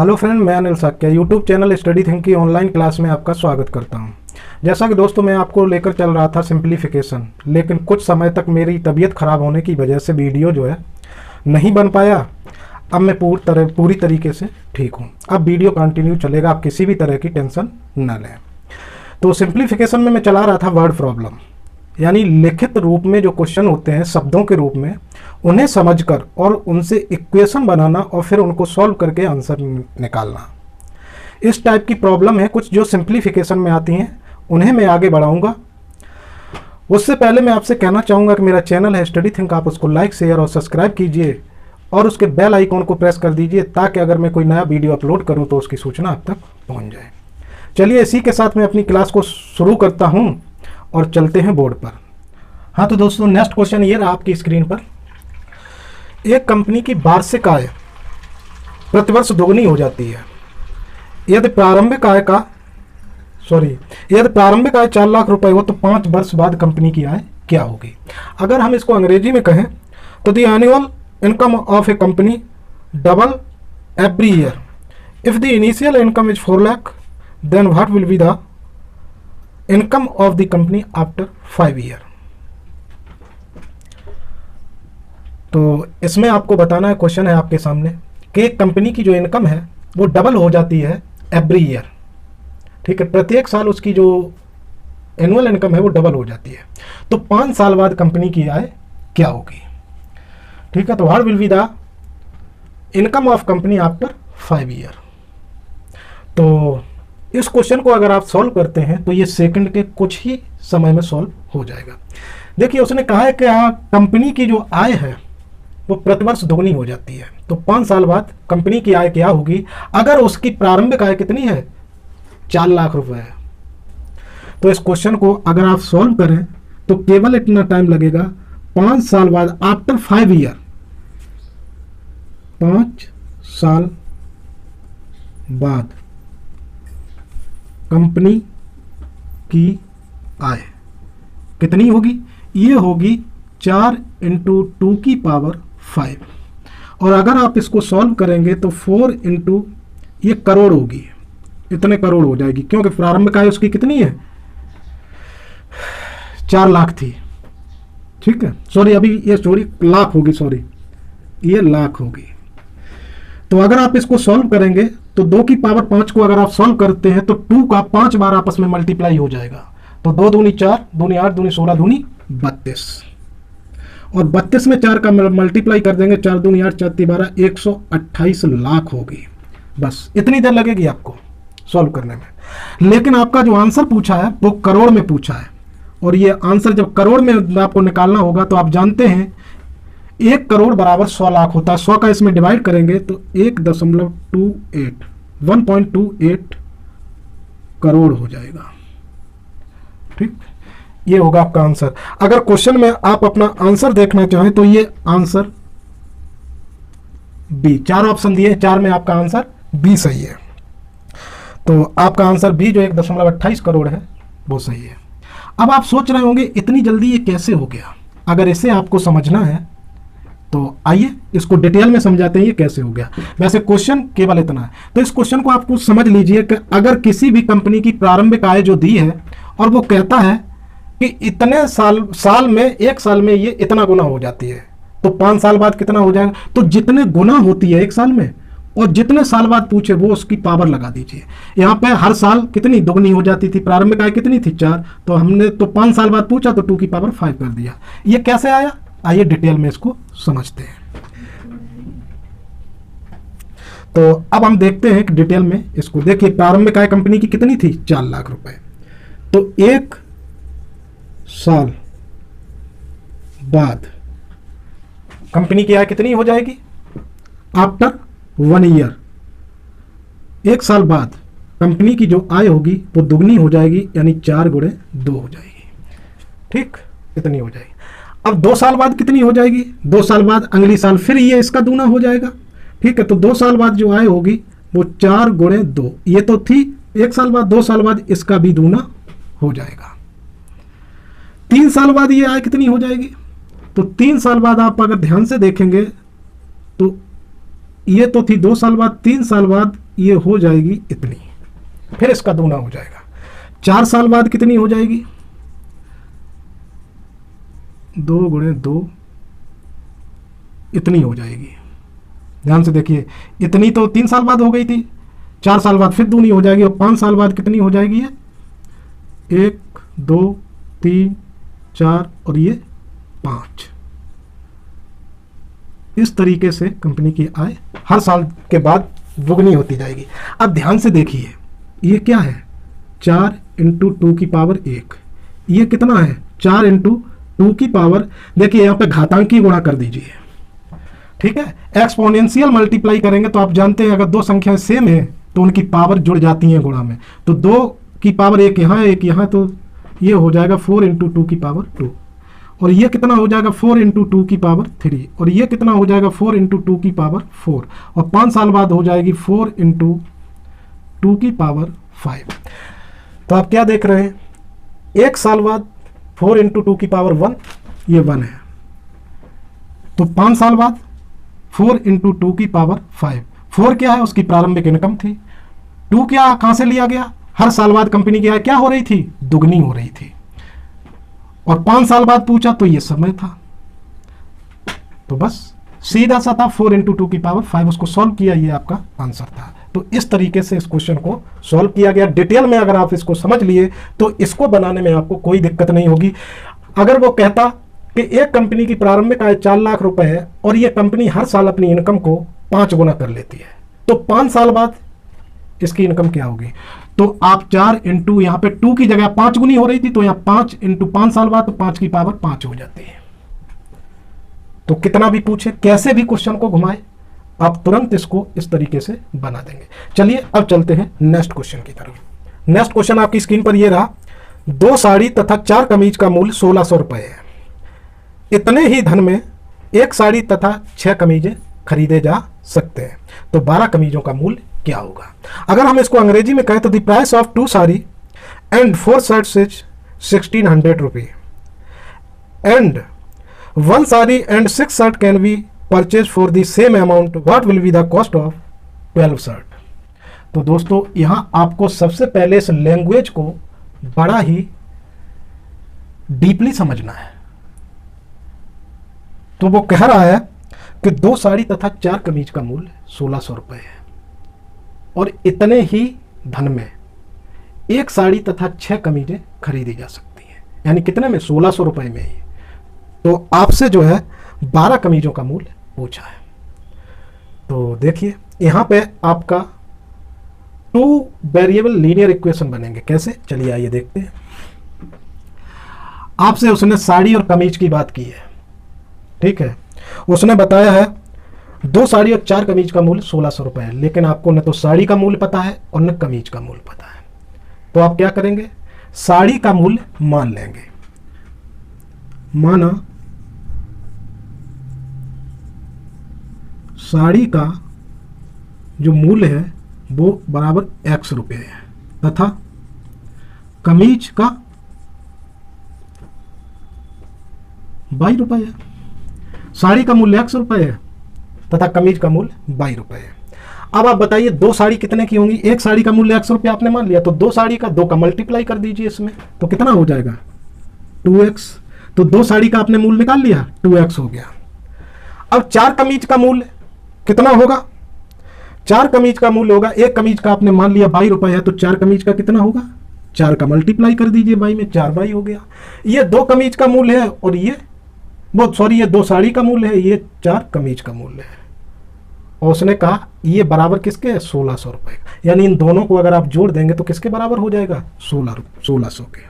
Hello friend, मैं Anil Shakya YouTube channel study think की online class में आपका स्वागत करता हूं। जैसा कि दोस्तों मैं आपको लेकर चल रहा था सिंप्लीफिकेशन, लेकिन कुछ समय तक मेरी तबीयत ख़राब होने की वजह से वीडियो जो है नहीं बन पाया। अब मैं पूरी तरीके से ठीक हूं। अब वीडियो कंटिन्यू चलेगा, आप किसी भी तरह की टेंशन न लें। तो सिंप्लीफिकेशन में मैं चला रहा था वर्ड प्रॉब्लम, यानी लिखित रूप में जो क्वेश्चन होते हैं शब्दों के रूप में, उन्हें समझकर और उनसे इक्वेशन बनाना और फिर उनको सॉल्व करके आंसर निकालना। इस टाइप की प्रॉब्लम है कुछ जो सिंप्लीफिकेशन में आती हैं, उन्हें मैं आगे बढ़ाऊंगा। उससे पहले मैं आपसे कहना चाहूँगा कि मेरा चैनल है स्टडी थिंक, आप उसको लाइक शेयर और सब्सक्राइब कीजिए और उसके बेल आइकॉन को प्रेस कर दीजिए ताकि अगर मैं कोई नया वीडियो अपलोड करूँ तो उसकी सूचना आप तक पहुँच जाए। चलिए इसी के साथ मैं अपनी क्लास को शुरू करता हूँ और चलते हैं बोर्ड पर। हाँ तो दोस्तों, नेक्स्ट क्वेश्चन ये रहा आपकी स्क्रीन पर। एक कंपनी की वार्षिक आय प्रतिवर्ष दोगुनी हो जाती है यदि प्रारंभिक आय 4 लाख रुपए हो तो 5 वर्ष बाद कंपनी की आय क्या होगी। अगर हम इसको अंग्रेजी में कहें तो the annual income of a company double every year. If the initial income is 4 lakh then what will be the income of the company after 5 year. तो इसमें आपको बताना है, क्वेश्चन है आपके सामने कि एक कंपनी की जो इनकम है वो डबल हो जाती है एवरी ईयर। ठीक है, प्रत्येक साल उसकी जो एनुअल इनकम है वो डबल हो जाती है। तो 5 साल बाद कंपनी की आय क्या होगी। ठीक है, तो what will be the income of company after 5 year. तो इस क्वेश्चन को अगर आप सॉल्व करते हैं तो ये सेकंड के कुछ ही समय में सॉल्व हो जाएगा। देखिए उसने कहा है कि कंपनी की जो आय है वो प्रतिवर्ष दोगुनी हो जाती है, तो 5 साल बाद कंपनी की आय क्या होगी। अगर उसकी प्रारंभिक आय कितनी है, 4 लाख रुपए है, तो इस क्वेश्चन को अगर आप सॉल्व करें तो केवल इतना टाइम लगेगा 5 साल बाद, आफ्टर 5 ईयर, 5 साल बाद कंपनी की आय कितनी होगी। ये होगी 4 × 2 की पावर 5। और अगर आप इसको सॉल्व करेंगे तो 4 × ये करोड़ होगी, इतने करोड़ हो जाएगी, क्योंकि प्रारंभिक आय उसकी कितनी है, 4 लाख थी। ठीक है, सॉरी अभी ये लाख होगी, ये लाख होगी। तो अगर आप इसको सॉल्व करेंगे तो 2 की पावर 5 को अगर आप सॉल्व करते हैं तो 2 का 5 बार आपस में मल्टीप्लाई हो जाएगा। तो 2 दूनी 4, दूनी 8, दूनी 16, दूनी 32, और 32 में 4 का मल्टीप्लाई कर देंगे, 4 दूनी 8, 4 × 12, 128 लाख होगी। बस इतनी देर लगेगी आपको सॉल्व करने में। लेकिन आपका जो आंसर पूछा है वो करोड़ में पूछा है, और ये आंसर जब करोड़ में आपको निकालना होगा तो आप जानते हैं 1 करोड़ बराबर 100 लाख होता है। 100 का इसमें डिवाइड करेंगे तो 1.28 करोड़ हो जाएगा। ठीक, ये होगा आपका आंसर। अगर क्वेश्चन में आप अपना आंसर देखना चाहें तो ये आंसर बी, 4 ऑप्शन दिए, 4 में आपका आंसर बी सही है। तो आपका आंसर बी जो 1.28 करोड़ है वो सही है। अब आप सोच रहे होंगे इतनी जल्दी ये कैसे हो गया। अगर इसे आपको समझना है तो आइए इसको डिटेल में समझाते हैं ये कैसे हो गया। वैसे क्वेश्चन केवल इतना है, तो इस क्वेश्चन को आपको समझ लीजिए कि अगर किसी भी कंपनी की प्रारंभिक आय जो दी है और वो कहता है कि इतने साल में, 1 साल में ये इतना गुना हो जाती है, तो 5 साल बाद कितना हो जाएगा। तो जितने गुना होती है 1 साल में और जितने साल बाद पूछे वो उसकी पावर लगा दीजिए। यहाँ पे हर साल कितनी दोगुनी हो जाती थी, प्रारंभिक आय कितनी थी 4, तो हमने तो 5 साल बाद पूछा तो 2 की पावर 5 कर दिया। ये कैसे आया, आइए डिटेल में इसको समझते हैं। तो अब हम देखते हैं कि डिटेल में इसको देखिए। प्रारंभिक आय कंपनी की कितनी थी, 4 लाख रुपए, तो 1 साल बाद कंपनी की आय कितनी हो जाएगी, आफ्टर 1 ईयर, 1 साल बाद कंपनी की जो आय होगी वो दुगनी हो जाएगी, यानी 4 × 2 हो जाएगी। ठीक, इतनी हो जाएगी। अब 2 साल बाद कितनी हो जाएगी, 2 साल बाद अगली साल फिर ये इसका दूना हो जाएगा। ठीक है, तो 2 साल बाद जो आय होगी वो 4 × 2, ये तो थी 1 साल बाद, 2 साल बाद इसका भी दूना हो जाएगा। 3 साल बाद ये आय कितनी हो जाएगी, तो 3 साल बाद आप अगर ध्यान से देखेंगे तो ये तो थी 2 साल बाद, 3 साल बाद ये हो जाएगी इतनी, फिर इसका दूना हो जाएगा। 4 साल बाद कितनी हो जाएगी, 2 गुणे 2 इतनी हो जाएगी। ध्यान से देखिए, इतनी तो 3 साल बाद हो गई थी, 4 साल बाद फिर दूनी हो जाएगी, और 5 साल बाद कितनी हो जाएगी ये 1 2 3 4 और ये 5। इस तरीके से कंपनी की आय हर साल के बाद दुगनी होती जाएगी। अब ध्यान से देखिए, ये क्या है 4 इंटू 2 की पावर 1, ये कितना है 4 इंटू 2 की पावर, देखिए यहाँ पे घातांकी गुणा कर दीजिए, ठीक है। एक्सपोनेंशियल मल्टीप्लाई करेंगे तो आप जानते हैं अगर दो संख्याएं सेम है तो उनकी पावर जुड़ जाती हैं गुणा में, तो 2 की पावर 1 यहाँ है 1 यहाँ, तो ये हो जाएगा 4 इंटू 2 की पावर 2, और ये कितना हो जाएगा 4 इंटू 2 की पावर 3, और ये कितना हो जाएगा 4 इंटू 2 की पावर 4, और 5 साल बाद हो जाएगी 4 इंटू 2 की पावर 5। तो आप क्या देख रहे हैं, 1 साल बाद 4 इंटू 2 की पावर 1, ये 1 है, तो 5 साल बाद 4 इंटू 2 की पावर 5। 4 क्या है, उसकी प्रारंभिक इनकम थी। 2 क्या कहां से लिया गया, हर साल बाद कंपनी की आय क्या हो रही थी, दुगनी हो रही थी, और 5 साल बाद पूछा तो ये समय था, तो बस सीधा सा था 4 इंटू 2 की पावर 5, उसको सॉल्व किया, ये आपका आंसर था। तो इस तरीके से इस क्वेश्चन को सॉल्व किया गया। डिटेल में अगर आप इसको समझ लिए तो इसको बनाने में आपको कोई दिक्कत नहीं होगी। अगर वो कहता कि एक कंपनी की प्रारंभिक आय 4 लाख रुपए है और ये कंपनी हर साल अपनी इनकम को 5 गुना कर लेती है, तो 5 साल बाद इसकी इनकम क्या होगी, तो आप 4 इंटू यहाँ पे 2 की जगह 5 गुनी हो रही थी, तो यहाँ 5 इंटू 5 साल बाद, तो 5 की पावर 5 हो जाती है। तो कितना भी पूछे, कैसे भी क्वेश्चन को घुमाए, आप तुरंत इसको इस तरीके से बना देंगे। चलिए अब चलते हैं नेक्स्ट क्वेश्चन की तरफ। नेक्स्ट क्वेश्चन आपकी स्क्रीन पर ये रहा, 2 साड़ी तथा 4 कमीज का मूल्य 1600 रुपए है। इतने ही धन में 1 साड़ी तथा 6 कमीजें खरीदे जा सकते हैं, तो 12 कमीजों का मूल्य क्या होगा। अगर हम इसको अंग्रेजी में कहें तो the price of 2 sari and 4 shirts is 1600 रुपये, and 1 sari and 6 shirt can be purchase for the same amount, what will be the cost of 12 shirt. तो दोस्तों यहां आपको सबसे पहले इस लैंग्वेज को बड़ा ही डीपली समझना है। तो वो कह रहा है कि 2 साड़ी तथा 4 कमीज का मूल्य 1600 रुपए है, और इतने ही धन में 1 साड़ी तथा 6 कमीजें खरीदी जा सकती हैं, यानी कितने में, 1600 रुपए में ही। तो आपसे जो है 12 कमीजों का मूल्य पूछा है। तो देखिए यहां पे आपका 2 वेरिएबल लीनियर इक्वेशन बनेंगे। कैसे, चलिए आइए देखते हैं। आपसे उसने साड़ी और कमीज की बात की है, ठीक है। उसने बताया है 2 साड़ी और 4 कमीज का मूल्य 1600 रुपए है, लेकिन आपको न तो साड़ी का मूल्य पता है और न कमीज का मूल्य पता है। तो आप क्या करेंगे, साड़ी का मूल्य मान लेंगे, माना साड़ी का जो मूल्य है वो बराबर x रुपये है, तथा कमीज का 22 रुपये है। साड़ी का मूल्य x रुपये है तथा कमीज का मूल्य 22 रुपये है। अब आप बताइए 2 साड़ी कितने की होंगी, एक साड़ी का मूल्य x रुपये आपने मान लिया, तो 2 साड़ी का 2 का मल्टीप्लाई कर दीजिए इसमें, तो कितना हो जाएगा 2x। तो 2 साड़ी का आपने मूल्य निकाल लिया, 2x हो गया। अब 4 कमीज का मूल्य कितना होगा, 4 कमीज का मूल्य होगा, एक कमीज का आपने मान लिया 22 रुपये है, तो 4 कमीज का कितना होगा, 4 का मल्टीप्लाई कर दीजिए 22 में, 4 22 हो गया। ये 2 कमीज का मूल्य है और ये ये 2 साड़ी का मूल्य है, ये 4 कमीज का मूल्य है। और उसने कहा ये बराबर किसके है, 1600 रुपए का, यानी इन दोनों को अगर आप जोड़ देंगे तो किसके बराबर हो जाएगा, 1600 के।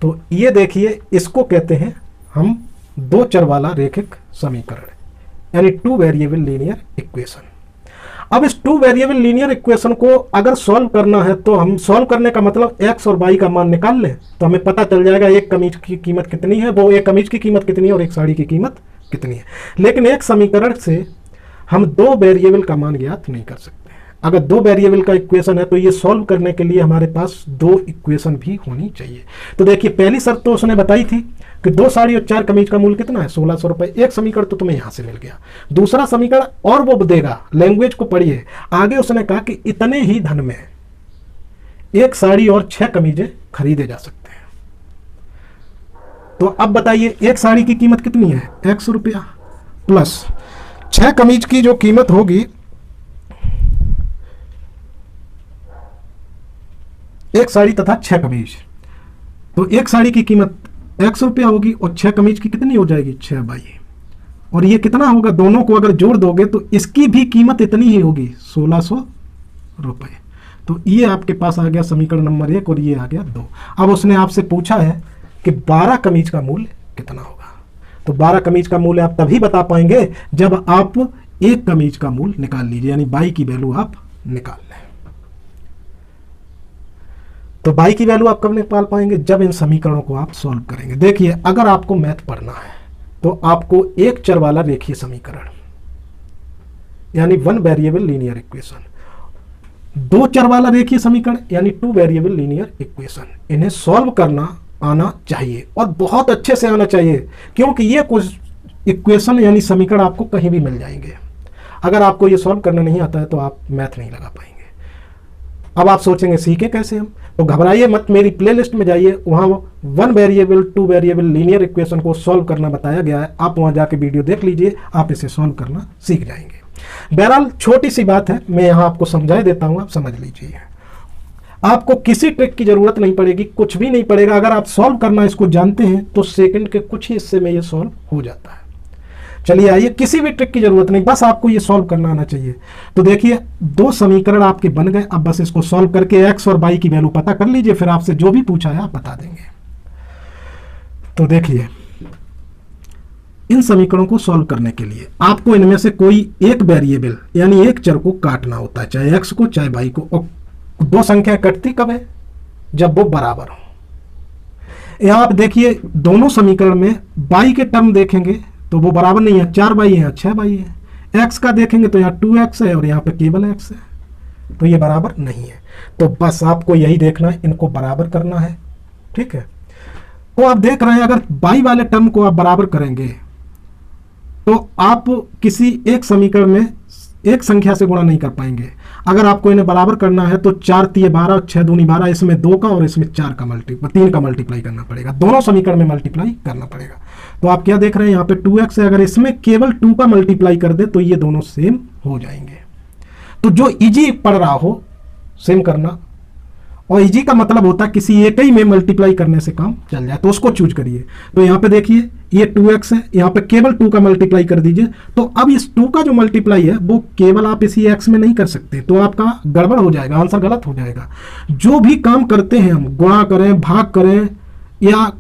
तो ये देखिए, इसको कहते हैं हम 2 चर वाला रेखिक समीकरण, यानी 2 वेरिएबल लीनियर इक्वेशन। अब इस 2 वेरिएबल लीनियर इक्वेशन को अगर सॉल्व करना है तो हम सॉल्व करने का मतलब x और y का मान निकाल लें, तो हमें पता चल जाएगा एक कमीज की कीमत कितनी है, वो एक कमीज की कीमत कितनी है और एक साड़ी की कीमत कितनी है। लेकिन एक समीकरण से हम 2 वेरिएबल का मान ज्ञात नहीं कर सकते। अगर दो वेरिएबल का इक्वेशन है तो ये सॉल्व करने के लिए हमारे पास दो इक्वेशन भी होनी चाहिए। तो देखिए पहली शर्त तो उसने बताई थी कि 2 साड़ी और 4 कमीज का मूल्य कितना है, 1600 रुपए। एक समीकरण तो तुम्हें यहां से मिल गया। दूसरा समीकरण और वो देगा, लैंग्वेज को पढ़िए। आगे उसने कहा कि इतने ही धन में 1 साड़ी और 6 कमीजें खरीदे जा सकते हैं। तो अब बताइए 1 साड़ी की कीमत कितनी है, x रुपया, प्लस 6 कमीज की जो कीमत होगी 1 साड़ी तथा 6 कमीज, तो 1 साड़ी की कीमत x रुपया होगी और 6 कमीज की कितनी हो जाएगी, 6 बाई। और ये कितना होगा, दोनों को अगर जोड़ दोगे तो इसकी भी कीमत इतनी ही होगी, 1600 रुपए। तो ये आपके पास आ गया समीकरण नंबर 1 और ये आ गया 2। अब उसने आपसे पूछा है कि 12 कमीज का मूल्य कितना होगा। तो 12 कमीज का मूल्य आप तभी बता पाएंगे जब आप 1 कमीज का मूल्य निकाल लीजिए, यानी बाई की वैल्यू आप निकाल लें। तो बाई की वैल्यू आप कब निकाल पाएंगे, जब इन समीकरणों को आप सॉल्व करेंगे। देखिए अगर आपको मैथ पढ़ना है तो आपको एक चर वाला रेखीय समीकरण यानी 1 वेरिएबल लीनियर इक्वेशन, 2 चर वाला रेखीय समीकरण यानी 2 वेरिएबल लीनियर इक्वेशन, इन्हें सॉल्व करना आना चाहिए और बहुत अच्छे से आना चाहिए, क्योंकि ये कुछ इक्वेशन यानी समीकरण आपको कहीं भी मिल जाएंगे। अगर आपको ये सॉल्व करना नहीं आता है तो आप मैथ नहीं लगा पाएंगे। अब आप सोचेंगे सीखे कैसे हम, तो घबराइए मत, मेरी प्लेलिस्ट में जाइए, वहाँ 1 वेरिएबल 2 वेरिएबल लीनियर इक्वेशन को सॉल्व करना बताया गया है। आप वहाँ जाके वीडियो देख लीजिए, आप इसे सॉल्व करना सीख जाएंगे। बहरहाल छोटी सी बात है, मैं यहाँ आपको समझा देता हूँ, आप समझ लीजिए। आपको किसी ट्रिक की जरूरत नहीं पड़ेगी, कुछ भी नहीं पड़ेगा। अगर आप सॉल्व करना इसको जानते हैं तो सेकंड के कुछ ही हिस्से में ये सॉल्व हो जाता है। चलिए आइए, किसी भी ट्रिक की जरूरत नहीं, बस आपको ये सॉल्व करना आना चाहिए। तो देखिए 2 समीकरण आपके बन गए। अब बस इसको सॉल्व करके x और y की वैल्यू पता कर लीजिए, फिर आपसे जो भी पूछा है आप बता देंगे। तो देखिए इन समीकरणों को सॉल्व करने के लिए आपको इनमें से कोई एक वेरिएबल यानी एक चर को काटना होता है, चाहे x को चाहे y को। और 2 संख्या कटती कब है, जब वो बराबर हो। यहां आप देखिए दोनों समीकरण में y के टर्म देखेंगे तो वो बराबर नहीं है, 4 बाई है 6 बाई है। x का देखेंगे तो यहाँ 2x है और यहाँ पे केवल x है, तो ये बराबर नहीं है। तो बस आपको यही देखना है, इनको बराबर करना है, ठीक है। तो आप देख रहे हैं अगर y वाले टर्म को आप बराबर करेंगे तो आप किसी एक समीकरण में एक संख्या से गुणा नहीं कर पाएंगे। अगर आपको इन्हें बराबर करना है तो 4 तिये 12 6 दूनी 12, इसमें 2 का और इसमें 3 का मल्टीप्लाई करना पड़ेगा, दोनों समीकरण में मल्टीप्लाई करना पड़ेगा। तो आप क्या देख रहे हैं यहाँ पे 2x है, अगर इसमें केवल 2 का मल्टीप्लाई कर दे तो ये दोनों सेम हो जाएंगे। तो जो इजी पड़ रहा हो सेम करना, और इजी का मतलब होता है किसी एक ही में मल्टीप्लाई करने से काम चल जाए, तो उसको चूज करिए। तो यहाँ पे देखिए ये 2x है, यहाँ पे केवल 2 का मल्टीप्लाई कर दीजिए। तो अब इस 2 का जो मल्टीप्लाई है वो केवल आप इसी x में नहीं कर सकते, तो आपका गड़बड़ हो जाएगा, आंसर गलत हो जाएगा। जो भी काम करते हैं हम, गुणा करें, भाग करें या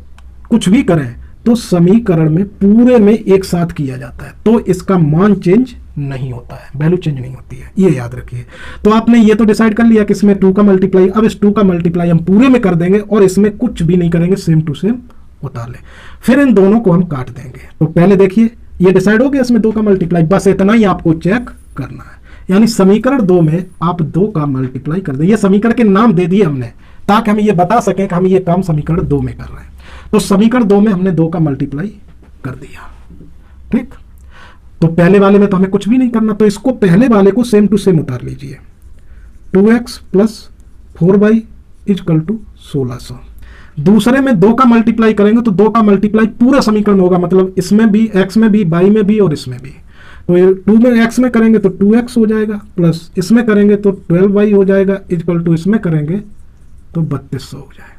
कुछ भी करें, तो समीकरण में पूरे में एक साथ किया जाता है, तो इसका मान चेंज नहीं होता है, वैल्यू चेंज नहीं होती है, ये याद रखिए। तो आपने ये तो डिसाइड कर लिया कि इसमें 2 का मल्टीप्लाई, अब इस 2 का मल्टीप्लाई हम पूरे में कर देंगे और इसमें कुछ भी नहीं करेंगे, सेम टू सेम उतार लें। फिर इन दोनों को हम काट देंगे। तो पहले देखिए ये डिसाइड हो गया, इसमें 2 का मल्टीप्लाई, बस इतना ही आपको चेक करना है। यानी समीकरण 2 में आप 2 का मल्टीप्लाई कर दें। ये समीकरण के नाम दे दिए हमने ताकि हम ये बता सकें कि हम ये काम समीकरण 2 में कर रहे हैं। तो समीकरण 2 में हमने 2 का मल्टीप्लाई कर दिया, ठीक। तो पहले वाले में तो हमें कुछ भी नहीं करना, तो इसको पहले वाले को सेम टू सेम उतार लीजिए। 2x plus 4y equal to 1600। दूसरे में 2 का मल्टीप्लाई करेंगे तो 2 का मल्टीप्लाई पूरा समीकरण होगा, मतलब इसमें भी, x में भी, y में भी और इसमें भी। तो ये 2 में x में करेंगे तो 2x हो जाएगा, प्लस इसमें करेंगे तो 12y हो जाएगा, इक्वल टू इसमें करेंगे तो 3200 हो जाएगा।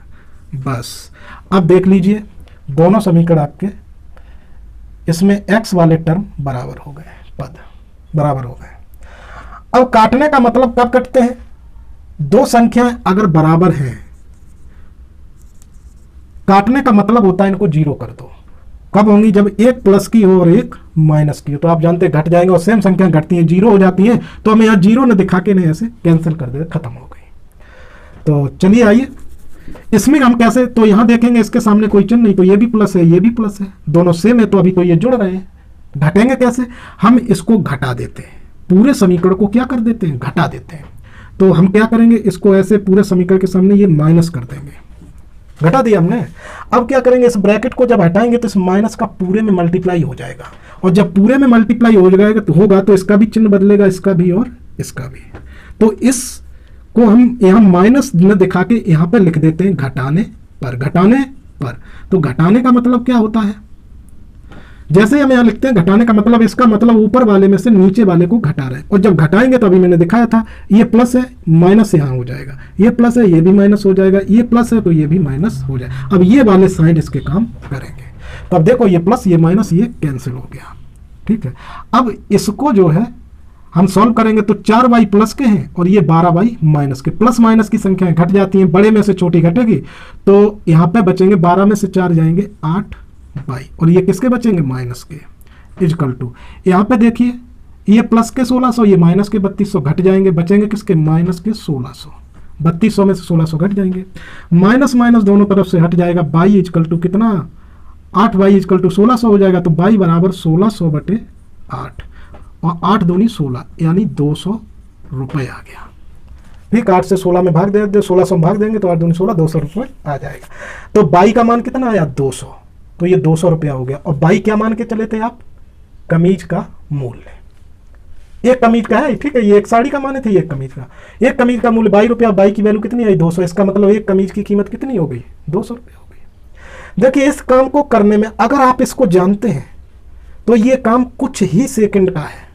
बस अब देख लीजिए दोनों समीकरण आपके, इसमें x वाले टर्म बराबर हो गए, पद बराबर हो गए। अब काटने का मतलब कब कटते हैं, 2 संख्याएं अगर बराबर हैं, काटने का मतलब होता है इनको 0 कर दो। कब होंगी, जब एक प्लस की हो और एक माइनस की हो। तो आप जानते हैं घट जाएंगे और सेम संख्या घटती है, 0 हो जाती है, तो हमें यहाँ 0 न दिखा के नहीं ऐसे कैंसिल कर दे, खत्म हो गई। तो चलिए आइए इसमें हम कैसे, तो यहां देखेंगे इसके सामने कोई चिन्ह नहीं, तो ये भी प्लस है ये भी प्लस है, दोनों सेम है, तो अभी तो ये जुड़ रहे हैं। घटेंगे कैसे, हम इसको घटा देते हैं, पूरे समीकरण को क्या कर देते हैं, घटा देते हैं। तो हम क्या करेंगे, इसको ऐसे पूरे समीकरण के सामने ये माइनस कर देंगे, घटा दिया हमने। अब क्या करेंगे, इस ब्रैकेट को जब हटाएंगे तो इस माइनस का पूरे में मल्टीप्लाई हो जाएगा, और जब पूरे में मल्टीप्लाई हो जाएगा तो होगा तो इसका भी चिन्ह बदलेगा, इसका भी और इसका भी। तो इसको हम यहाँ माइनस न दिखा के यहाँ पर लिख देते हैं घटाने पर, घटाने पर। तो घटाने का मतलब क्या होता है, जैसे हम यहाँ लिखते हैं घटाने का मतलब, इसका मतलब ऊपर वाले में से नीचे वाले को घटा रहे हैं। और जब घटाएंगे तो अभी मैंने दिखाया था, ये प्लस है, माइनस यहाँ हो जाएगा, ये प्लस है, ये भी माइनस हो जाएगा, ये प्लस है तो ये भी माइनस हो जाएगा। अब ये वाले साइड इसके काम करेंगे। तो अब देखो ये प्लस, ये माइनस, ये कैंसिल हो गया, ठीक है। अब इसको जो है हम सॉल्व करेंगे तो 4y प्लस के हैं और ये 12y माइनस के। प्लस माइनस की संख्याएं घट जाती हैं, बड़े में से छोटी घटेगी, तो यहाँ पे बचेंगे 12 में से 4 जाएंगे 8y, और ये किसके बचेंगे, माइनस के। इजकल टू यहाँ पे देखिए, ये प्लस के 1600, ये माइनस के 3200 घट जाएंगे, बचेंगे किसके, माइनस के 1600। 3200 में से 1600 घट जाएंगे, माइनस माइनस दोनों तरफ से हट जाएगा। y इजकल टू कितना, 8y इजकल टू 1600 हो जाएगा। तो y बराबर 1600/8, और 8 दूनी 16, यानी 200 रुपये आ गया। ठीक, 8 से 16 में भाग दे, 1600 में भाग देंगे तो 8 दूनी 16, 200 रुपये आ जाएगा। तो बाई का मान कितना आया, 200, तो ये 200 रुपया हो गया। और बाई क्या मान के चले थे आप, कमीज का मूल्य। एक कमीज का है, ठीक है, ये एक साड़ी का माने थे, ये एक कमीज का। एक कमीज का मूल्य 22 रुपया, बाई की वैल्यू कितनी आई, 200। इसका मतलब एक कमीज की कीमत कितनी हो गई, 200 रुपये हो गई। देखिए, इस काम को करने में अगर आप इसको जानते हैं तो ये काम कुछ ही सेकंड का है।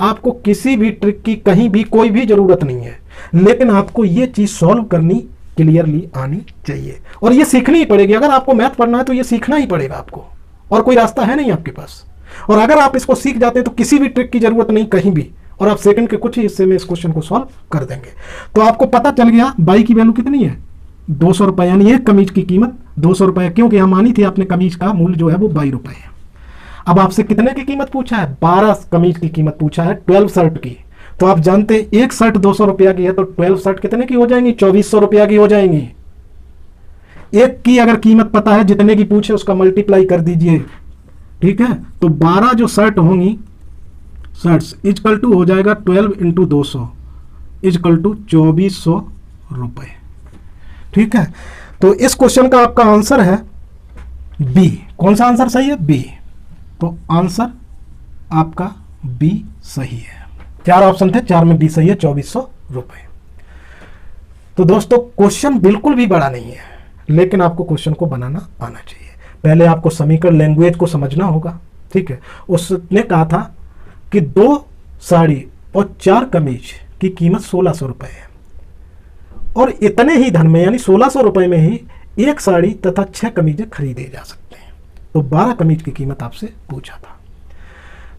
आपको किसी भी ट्रिक की कहीं भी कोई भी जरूरत नहीं है, लेकिन आपको ये चीज सॉल्व करनी क्लियरली आनी चाहिए, और ये सीखनी ही पड़ेगी। अगर आपको मैथ पढ़ना है तो ये सीखना ही पड़ेगा आपको, और कोई रास्ता है नहीं आपके पास। और अगर आप इसको सीख जाते हैं तो किसी भी ट्रिक की जरूरत नहीं कहीं भी, और आप सेकंड के कुछ ही हिस्से में इस क्वेश्चन को सॉल्व कर देंगे। तो आपको पता चल गया बाई की वैल्यू कितनी है, 200 रुपये, यानी एक कमीज की कीमत 200 रुपये, क्योंकि यहाँ मानी थी आपने कमीज का मूल्य जो है वो 22 रुपये है। अब आपसे कितने की कीमत पूछा है, 12 कमीज की कीमत पूछा है, 12 शर्ट की। तो आप जानते हैं एक शर्ट 200 रुपया की है, तो 12 शर्ट कितने की हो जाएंगी, 2400 रुपया की हो जाएंगी। एक की अगर कीमत पता है, जितने की पूछे उसका मल्टीप्लाई कर दीजिए, ठीक है। तो 12 जो शर्ट होंगी, शर्ट्स इजकल टू हो जाएगा 12 × 200 इजकल टू 2400 रुपये, ठीक है। तो इस क्वेश्चन का आपका आंसर है बी। कौन सा आंसर सही है, बी। तो आंसर आपका बी सही है। 4 ऑप्शन थे, 4 में बी सही है, 2400 रुपये। तो दोस्तों, क्वेश्चन बिल्कुल भी बड़ा नहीं है, लेकिन आपको क्वेश्चन को बनाना आना चाहिए। पहले आपको समीकरण लैंग्वेज को समझना होगा, ठीक है। उसने कहा था कि 2 साड़ी और 4 कमीज की कीमत 1600 रुपये है, और इतने ही धन में यानी 1600 रुपये में ही एक साड़ी तथा 6 कमीजें खरीदे जा सकते हैं। तो 12 कमीज की कीमत आपसे पूछा था।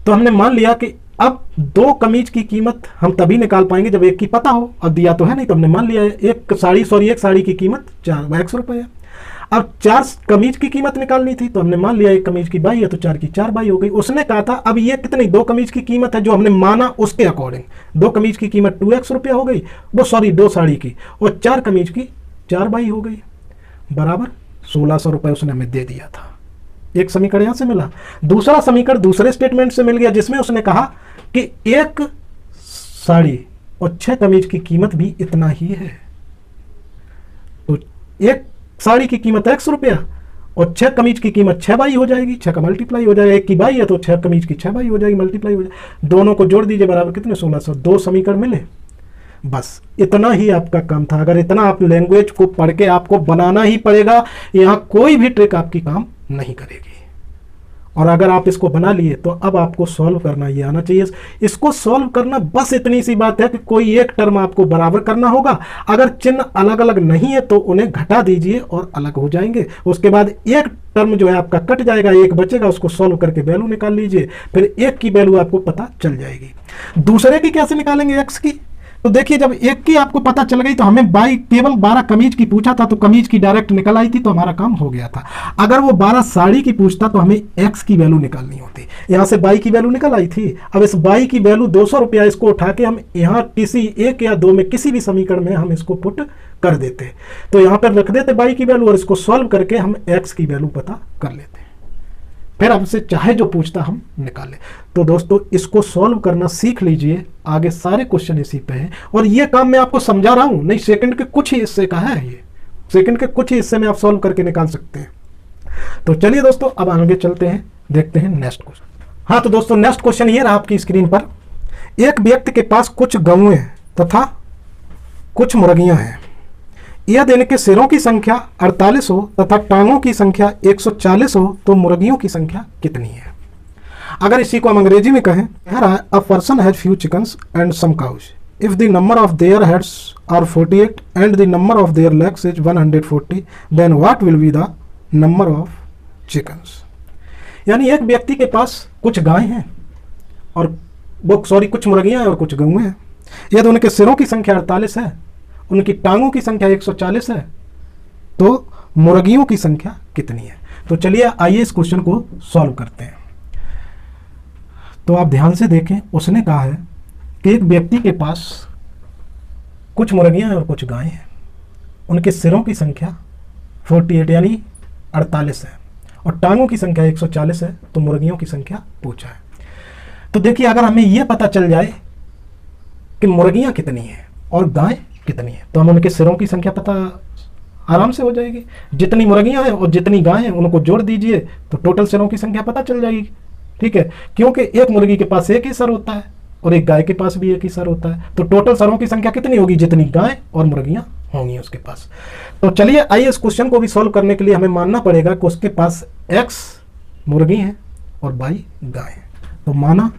तो हमने मान लिया कि अब 2 कमीज की कीमत हम तभी निकाल पाएंगे जब एक की पता हो। अब दिया तो है नहीं, तो हमने मान लिया एक साड़ी की कीमत 400 रुपये है। अब 4 कमीज की कीमत निकालनी थी, तो हमने मान लिया एक कमीज की बाई है, तो 4 की 4 बाई हो गई। उसने कहा था अब ये कितनी 2 कमीज की कीमत है, जो हमने माना उसके अकॉर्डिंग 2 कमीज की कीमत 2x रुपया हो गई, वो 2 साड़ी की, और 4 कमीज की 4 बाई हो गई, बराबर 1600 रुपये उसने हमें दे दिया था। एक समीकरण यहां से मिला। दूसरा समीकरण दूसरे स्टेटमेंट से मिल गया, जिसमें उसने कहा कि एक साड़ी और 6 कमीज की कीमत भी इतना ही है। तो एक साड़ी की कीमत x रुपया और 6 कमीज की कीमत 6 बाई हो जाएगी, 6 का मल्टीप्लाई हो जाएगा। एक की बाई है तो 6 कमीज की 6 बाई हो जाएगी, मल्टीप्लाई हो जाएगी। दोनों को जोड़ दीजिए, बराबर कितने, 1600। 2 समीकरण मिले, बस इतना ही आपका काम था। अगर इतना आप लैंग्वेज को पढ़ के आपको बनाना ही पड़ेगा, यहां कोई भी ट्रिक आपकी काम नहीं करेगी। और अगर आप इसको बना लिए तो अब आपको सॉल्व करना ये आना चाहिए। इसको सॉल्व करना बस इतनी सी बात है कि कोई एक टर्म आपको बराबर करना होगा। अगर चिन्ह अलग अलग नहीं है तो उन्हें घटा दीजिए और अलग हो जाएंगे। उसके बाद एक टर्म जो है आपका कट जाएगा, एक बचेगा, उसको सॉल्व करके वैल्यू निकाल लीजिए, फिर एक की वैल्यू आपको पता चल जाएगी। दूसरे की कैसे निकालेंगे, एक्स की? तो देखिए, जब एक की आपको पता चल गई तो हमें बाई केवल 12 कमीज की पूछा था, तो कमीज की डायरेक्ट निकल आई थी, तो हमारा काम हो गया था। अगर वो 12 साड़ी की पूछता तो हमें एक्स की वैल्यू निकालनी होती। यहां से बाई की वैल्यू निकल आई थी। अब इस बाई की वैल्यू 200 रुपया, इसको उठा के हम यहाँ किसी 1 या 2 में किसी भी समीकरण में हम इसको पुट कर देते। तो यहाँ पर रख देते बाई की वैल्यू, और इसको सॉल्व करके हम एक्स की वैल्यू पता कर लेते। फिर हमसे चाहे जो पूछता हम निकाल ले। तो दोस्तों इसको सॉल्व करना सीख लीजिए, आगे सारे क्वेश्चन इसी पे हैं। और ये काम मैं आपको समझा रहा हूं, नहीं सेकंड के कुछ ही हिस्से का है, ये सेकंड के कुछ ही हिस्से में आप सॉल्व करके निकाल सकते हैं। तो चलिए दोस्तों अब आगे चलते हैं, देखते हैं नेक्स्ट क्वेश्चन। हाँ तो दोस्तों नेक्स्ट क्वेश्चन ये रहा आपकी स्क्रीन पर। एक व्यक्ति के पास कुछ गौएं तथा कुछ मुर्गियां हैं। यदि इनके सिरों की संख्या 48 हो तथा टांगों की संख्या 140 हो तो मुर्गियों की संख्या कितनी है? अगर इसी को हम अंग्रेजी में कहें, कह रहा है a person has few chickens and some cows, if the number of their heads are 48 and the number of their legs is 140 then what will be the number of chickens. यानी एक व्यक्ति के पास कुछ गाय हैं और कुछ मुर्गियां हैं और कुछ गौएं हैं। यदि उनके सिरों की संख्या 48 है, उनकी टांगों की संख्या 140 है, तो मुर्गियों की संख्या कितनी है? तो चलिए आइए इस क्वेश्चन को सॉल्व करते हैं। तो आप ध्यान से देखें, उसने कहा है कि एक व्यक्ति के पास कुछ मुर्गियां हैं और कुछ गायें हैं। उनके सिरों की संख्या 48 यानी 48 है और टांगों की संख्या 140 है, तो मुर्गियों की संख्या पूछा है। तो देखिए अगर हमें यह पता चल जाए कि मुर्गियां कितनी हैं और गाय कितनी है, तो हम उनके सिरों की संख्या पता आराम से हो जाएगी। जितनी मुर्गियां हैं और जितनी गाय हैं उनको जोड़ दीजिए तो टोटल सिरों की संख्या पता चल जाएगी। ठीक है, क्योंकि एक मुर्गी के पास एक ही सर होता है और एक गाय के पास भी एक ही सर होता है, तो टोटल सरों की संख्या कितनी होगी? जितनी गाय और मुर्गियां होंगी उसके पास। तो चलिए आइए इस क्वेश्चन को भी सॉल्व करने के लिए हमें मानना पड़ेगा कि उसके पास x मुर्गी है और y गाय है। तो माना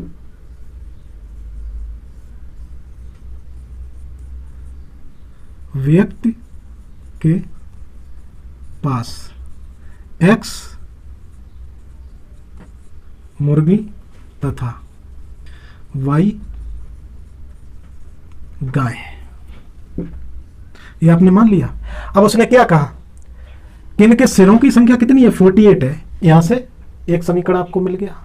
व्यक्ति के पास x मुर्गी तथा y गाय है, ये आपने मान लिया। अब उसने क्या कहा कि इनके सिरों की संख्या कितनी है? 48 है। यहां से एक समीकरण आपको मिल गया।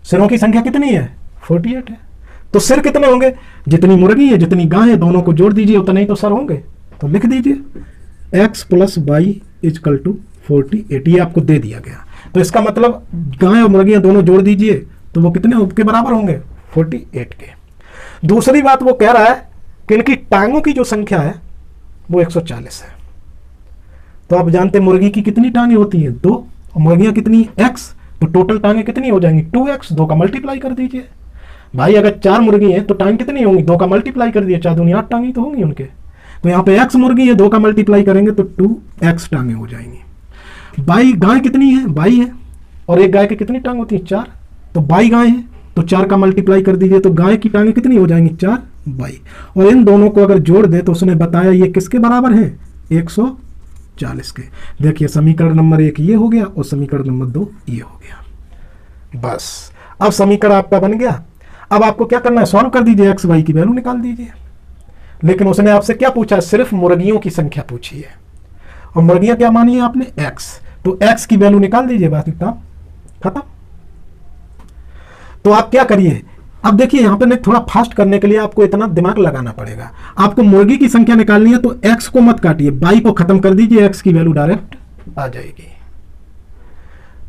सिरों की संख्या कितनी है? 48 है। तो सिर कितने होंगे? जितनी मुर्गी है जितनी गाय है दोनों को जोड़ दीजिए उतने ही तो सर होंगे। तो लिख दीजिए x plus y equal to 48, ये आपको दे दिया गया। तो इसका मतलब गाय और मुर्गियां दोनों जोड़ दीजिए तो वो कितने के बराबर होंगे? 48 के। दूसरी बात वो कह रहा है कि इनकी टांगों की जो संख्या है वो 140 है। तो आप जानते हैं मुर्गी की कितनी टांगे होती हैं? 2, और मुर्गियां कितनी? x। तो टोटल टांगे कितनी हो जाएंगी? 2x। 2 का मल्टीप्लाई कर दीजिए भाई। अगर 4 मुर्गी है तो टांग कितनी होंगी? 2 का मल्टीप्लाई कर दिए, 4 दूनी 8 टांगे तो होंगी उनके। तो यहाँ पे x मुर्गी है, 2 का मल्टीप्लाई करेंगे तो 2x टांगे हो जाएंगी। बाई गाय कितनी है? बाई है और एक गाय की कितनी टांग होती है? 4। तो बाई गाय है तो 4 का मल्टीप्लाई कर दीजिए तो गाय की टांगे कितनी हो जाएंगी? 4 बाई। और इन दोनों को अगर जोड़ दे तो उसने बताया ये किसके बराबर है? 140 के। देखिए समीकरण नंबर 1 ये हो गया और समीकरण नंबर 2 ये हो गया। बस अब समीकरण आपका बन गया। अब आपको क्या करना है? सॉल्व कर दीजिए, x y की वैल्यू निकाल दीजिए। लेकिन उसने आपसे क्या पूछा? सिर्फ मुर्गियों की संख्या पूछी है और मुर्गियां क्या मानी है आपने? x। तो x की वैल्यू निकाल दीजिए, बाकी काम खत्म। तो आप क्या करिए, अब देखिए यहां पर थोड़ा फास्ट करने के लिए आपको इतना दिमाग लगाना पड़ेगा। आपको मुर्गी की संख्या निकालनी है तो x को मत काटिए, y को खत्म कर दीजिए, x की वैल्यू डायरेक्ट आ जाएगी।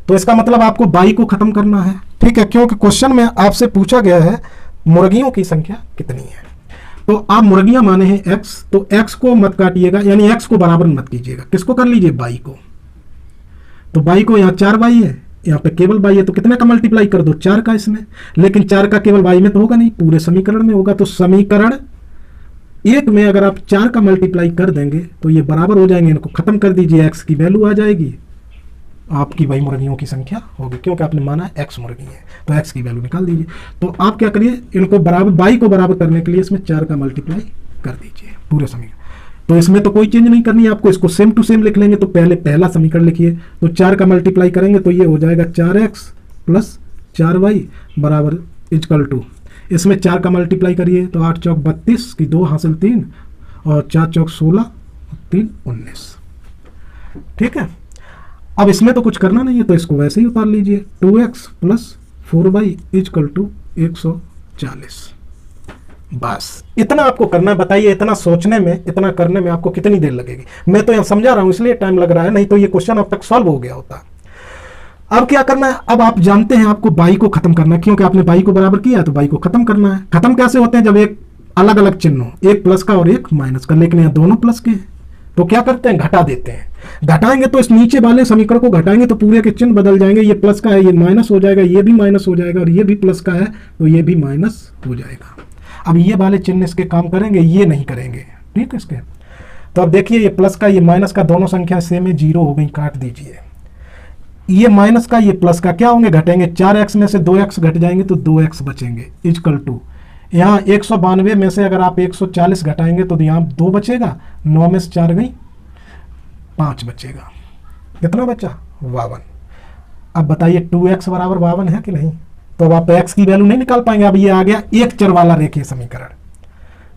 तो इसका मतलब आपको y को खत्म करना है। ठीक है, क्योंकि क्वेश्चन में आपसे पूछा गया है मुर्गियों की संख्या कितनी है। तो आप मुर्गियां माने हैं x, तो x को मत काटिएगा, यानी x को बराबर मत कीजिएगा। किसको कर लीजिए? y को। तो y को यहाँ 4 y है, यहाँ पे केवल y है, तो कितने का मल्टीप्लाई कर दो? 4 का इसमें। लेकिन 4 का केवल y में तो होगा नहीं, पूरे समीकरण में होगा। तो समीकरण 1 में अगर आप 4 का मल्टीप्लाई कर देंगे तो ये बराबर हो जाएंगे। इनको खत्म कर दीजिए, x की वैल्यू आ जाएगी, आपकी y मुर्गियों की संख्या होगी, क्योंकि आपने माना x मुर्गी है तो x की वैल्यू निकाल दीजिए। तो आप क्या करिए, इनको बराबर y को बराबर करने के लिए इसमें 4 का मल्टीप्लाई कर दीजिए पूरे समीकरण। तो इसमें तो कोई चेंज नहीं करनी है आपको, इसको सेम टू सेम लिख लेंगे। तो पहले पहला समीकरण लिखिए, तो 4 का मल्टीप्लाई करेंगे तो ये हो जाएगा 4x प्लस 4y बराबर इजकल टू, इसमें 4 का मल्टीप्लाई करिए तो 8 चौक 32 की 2 हासिल 3 और 4 चौक 16 3 19। ठीक है, अब इसमें तो कुछ करना नहीं है तो इसको वैसे ही उतार लीजिए। 2x plus 4y is equal to 140। बस इतना आपको करना है। बताइए इतना सोचने में, इतना करने में आपको कितनी देर लगेगी? मैं तो यहाँ समझा रहा हूँ इसलिए टाइम लग रहा है, नहीं तो ये क्वेश्चन अब तक सॉल्व हो गया होता। अब क्या करना है, अब आप जानते हैं आपको बाई को खत्म करना है, क्योंकि आपने बाई को बराबर किया तो बाई को खत्म करना है। खत्म कैसे होते हैं, जब एक अलग अलग चिन्ह हो, एक प्लस का और एक माइनस का, लेकिन यहाँ दोनों प्लस के हैं, तो क्या करते हैं, घटा देते हैं। घटाएंगे तो इस नीचे वाले समीकरण को घटाएंगे तो पूरे के चिन्ह बदल जाएंगे, ये प्लस का है ये माइनस हो जाएगा, ये भी माइनस हो जाएगा, और ये भी प्लस का है तो ये भी माइनस हो जाएगा। अब ये वाले चिन्ह इसके काम करेंगे, ये नहीं करेंगे, ठीक है इसके। तो अब देखिए ये प्लस का ये माइनस का दोनों संख्या सेम है, 0 हो गई, काट दीजिए। ये माइनस का ये प्लस का क्या होंगे, घटेंगे। 4x में से 2x घट जाएंगे तो 2x बचेंगे, इक्वल टू यहाँ 192 में से अगर आप 140 घटाएंगे तो यहाँ 2 बचेगा, 9 में से 4 गई 5 बचेगा। कितना बचा, 52। अब बताइए 2x बराबर 52 है कि नहीं। तो अब आप x की वैल्यू नहीं निकाल पाएंगे। अब ये आ गया एक चर वाला रेखीय समीकरण,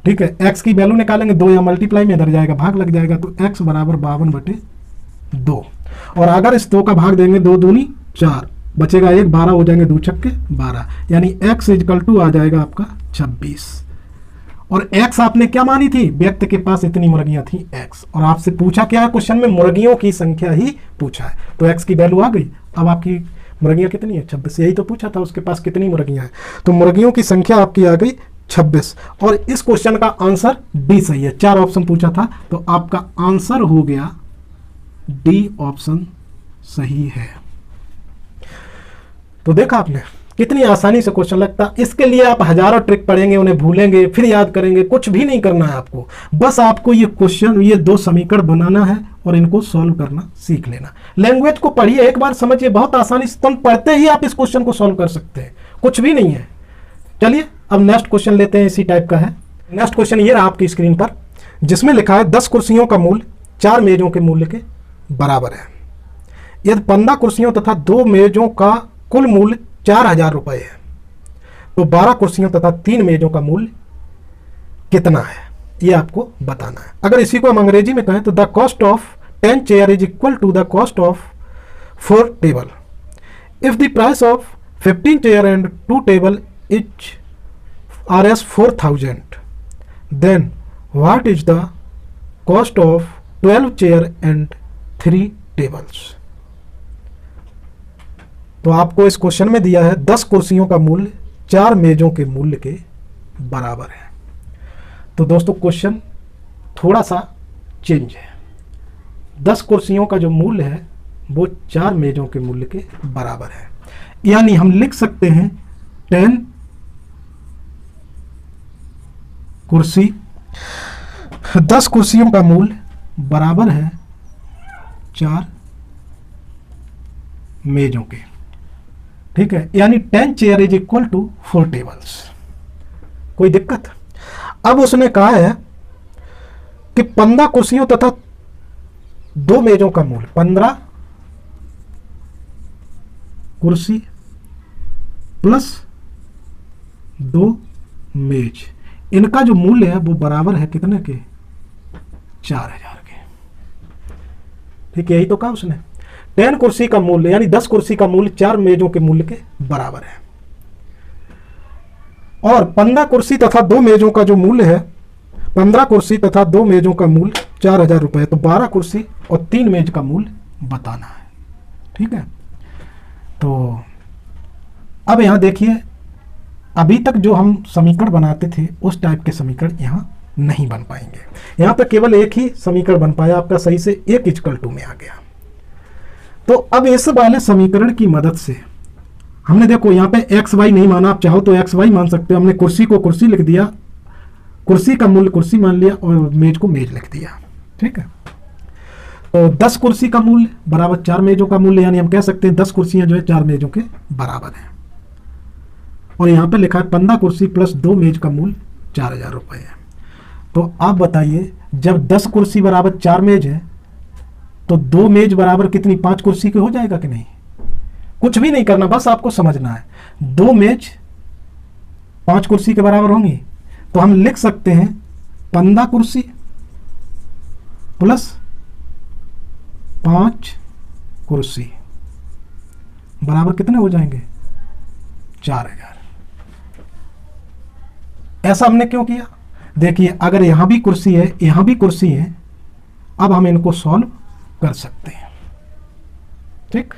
ठीक है। x की वैल्यू निकालेंगे, 2 या मल्टीप्लाई में इधर जाएगा, भाग लग जाएगा, तो x बराबर 52/2। और अगर इस 2 का भाग देंगे, 2 दूनी 4 बचेगा 1, 12 हो जाएंगे, 2 छक्के 12, यानी x इक्वल टू आ जाएगा आपका 26। और x आपने क्या मानी थी, व्यक्ति के पास इतनी मुर्गियां थी x, और आपसे पूछा क्या है क्वेश्चन में, मुर्गियों की संख्या ही पूछा है, तो x की वैल्यू आ गई। अब आपकी मुर्गियां कितनी है, 26, यही तो पूछा था, उसके पास कितनी मुर्गियां हैं, तो मुर्गियों की संख्या आपकी आ गई 26। और इस क्वेश्चन का आंसर डी सही है। 4 ऑप्शन पूछा था तो आपका आंसर हो गया डी ऑप्शन सही है। तो देखा आपने कितनी आसानी से क्वेश्चन लगता। इसके लिए आप हजारों ट्रिक पढ़ेंगे, उन्हें भूलेंगे, फिर याद करेंगे, कुछ भी नहीं करना है आपको। बस आपको ये क्वेश्चन, ये 2 समीकरण बनाना है और इनको सॉल्व करना सीख लेना। लैंग्वेज को पढ़िए, एक बार समझिए, बहुत आसानी से, तुम पढ़ते ही आप इस क्वेश्चन को सॉल्व कर सकते हैं, कुछ भी नहीं है। चलिए अब नेक्स्ट क्वेश्चन लेते हैं, इसी टाइप का है। नेक्स्ट क्वेश्चन ये रहा आपकी स्क्रीन पर, जिसमें लिखा है 10 कुर्सियों का मूल्य 4 मेजों के मूल्य के बराबर है। यदि 15 कुर्सियों तथा 2 मेजों का कुल मूल्य 4000 रुपए है, तो 12 कुर्सियों तथा 3 मेजों का मूल्य कितना है, ये आपको बताना है। अगर इसी को हम अंग्रेजी में कहें तो the cost of 10 chair is equal to the cost of 4 table. If the price of 15 chair and 2 table is R S 4000, then what is the cost of 12 chair and 3 tables. तो आपको इस क्वेश्चन में दिया है 10 कुर्सियों का मूल्य 4 मेजों के मूल्य के बराबर है। तो दोस्तों क्वेश्चन थोड़ा सा चेंज है। 10 कुर्सियों का जो मूल्य है वो 4 मेजों के मूल्य के बराबर है, यानी हम लिख सकते हैं 10 कुर्सी, 10 कुर्सियों का मूल्य बराबर है 4 मेजों के, ठीक है। यानी 10 chair is equal to 4 tables. कोई दिक्कत। अब उसने कहा है कि 15 कुर्सियों तथा 2 मेजों का मूल्य, 15 कुर्सी प्लस 2 मेज, इनका जो मूल्य है वो बराबर है कितने के, 4000 के, ठीक है। यही तो कहा उसने। 10 कुर्सी का मूल्य यानी 10 कुर्सी का मूल्य 4 मेजों के मूल्य के बराबर है, और 15 कुर्सी तथा 2 मेजों का जो मूल्य है, 15 कुर्सी तथा 2 मेजों का मूल्य 4000 रुपए है, तो 12 कुर्सी और 3 मेज का मूल्य बताना है, ठीक है। तो अब यहां देखिए, अभी तक जो हम समीकरण बनाते थे उस टाइप के समीकरण यहां नहीं बन पाएंगे। यहां पर केवल एक ही समीकरण बन पाया आपका सही से, 1 इक्वल टू में आ गया। तो अब इस वाले समीकरण की मदद से हमने देखो यहाँ पे एक्स वाई नहीं माना, आप चाहो तो एक्स वाई मान सकते हो। हमने कुर्सी को कुर्सी लिख दिया, कुर्सी का मूल्य कुर्सी मान लिया, और मेज को मेज लिख दिया, ठीक है। तो 10 कुर्सी का मूल्य बराबर 4 मेजों का मूल्य, यानी हम कह सकते हैं 10 कुर्सियां जो है 4 मेजों के बराबर है। और यहाँ पे लिखा है 15 कुर्सी प्लस 2 मेज का मूल्य 4000 रुपए है। तो आप बताइए, जब 10 कुर्सी बराबर 4 मेज है तो 2 मेज बराबर कितनी, 5 कुर्सी के हो जाएगा कि नहीं। कुछ भी नहीं करना, बस आपको समझना है 2 मेज 5 कुर्सी के बराबर होंगी, तो हम लिख सकते हैं 15 कुर्सी प्लस 5 कुर्सी बराबर कितने हो जाएंगे, 4000। ऐसा हमने क्यों किया, देखिए अगर यहां भी कुर्सी है यहां भी कुर्सी है, अब हम इनको सॉल्व कर सकते हैं, ठीक।